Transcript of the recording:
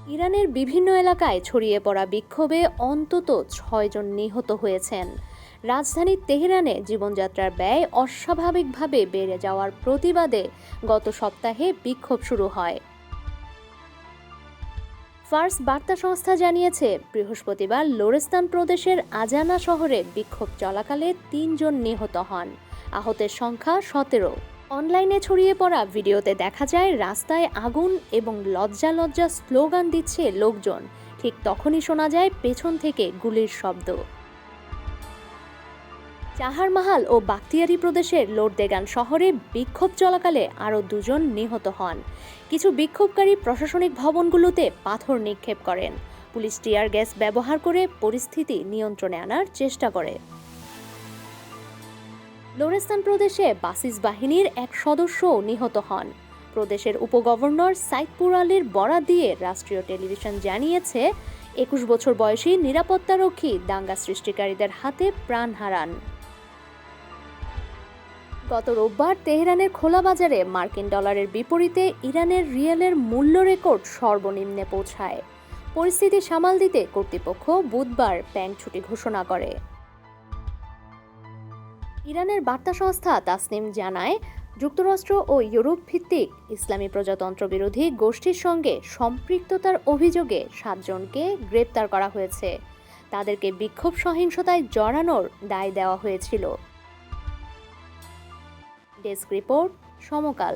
ইরানের বিভিন্ন এলাকায় ছড়িয়ে পড়া বিক্ষোভে অন্তত ৬ জন নিহত হয়েছেন। রাজধানী তেহরানে জীবনযাত্রার ব্যয় অস্বাভাবিকভাবে বেড়ে যাওয়ার প্রতিবাদে গত সপ্তাহে বিক্ষোভ শুরু হয়। ফার্স বার্তা সংস্থা জানিয়েছে, বৃহস্পতিবার লোরেস্তান প্রদেশের আজানা শহরে বিক্ষোভ চলাকালে ৩ জন নিহত হন। আহতের সংখ্যা ১৭। অনলাইনে ছড়িয়ে পড়া ভিডিওতে দেখা যায় রাস্তায় আগুন এবং লজ্জা লজ্জা স্লোগান দিচ্ছে লোকজন। ঠিক তখনই শোনা যায় পেছন থেকে গুলির শব্দ। চাহারমাহাল ও বাখতিয়ারি প্রদেশের লোরদেগান শহরে বিক্ষোভ চলাকালে আরও ২ জন নিহত হন। কিছু বিক্ষোভকারী প্রশাসনিক ভবনগুলোতে পাথর নিক্ষেপ করেন। পুলিশ টিয়ার গ্যাস ব্যবহার করে পরিস্থিতি নিয়ন্ত্রণে আনার চেষ্টা করে। লোরেস্তান প্রদেশে বাসিস বাহিনীর এক সদস্যও নিহত হন। প্রদেশের উপগভর্নর সাইদপুর আলীর বরাত দিয়ে রাষ্ট্রীয় টেলিভিশন জানিয়েছে, ২১ বছর বয়সী নিরাপত্তারক্ষী দাঙ্গা সৃষ্টিকারীদের হাতে প্রাণ হারান। গত রোববার তেহরানের খোলা বাজারে মার্কিন ডলারের বিপরীতে ইরানের রিয়েলের মূল্য রেকর্ড সর্বনিম্নে পৌঁছায়। পরিস্থিতি সামাল দিতে কর্তৃপক্ষ বুধবার ব্যাংক ছুটি ঘোষণা করে। ইরানের বার্তা সংস্থা তাসনিম জানায়, যুক্তরাষ্ট্র ও ইউরোপ ভিত্তিক ইসলামী প্রজাতন্ত্র বিরোধী গোষ্ঠীর সঙ্গে সম্পৃক্ততার অভিযোগে ৭ জনকে গ্রেপ্তার করা হয়েছে। তাদেরকে বিক্ষোভ সহিংসতায় জড়ানোর দায় দেওয়া হয়েছিল। ডেস্ক রিপোর্ট, সমকাল।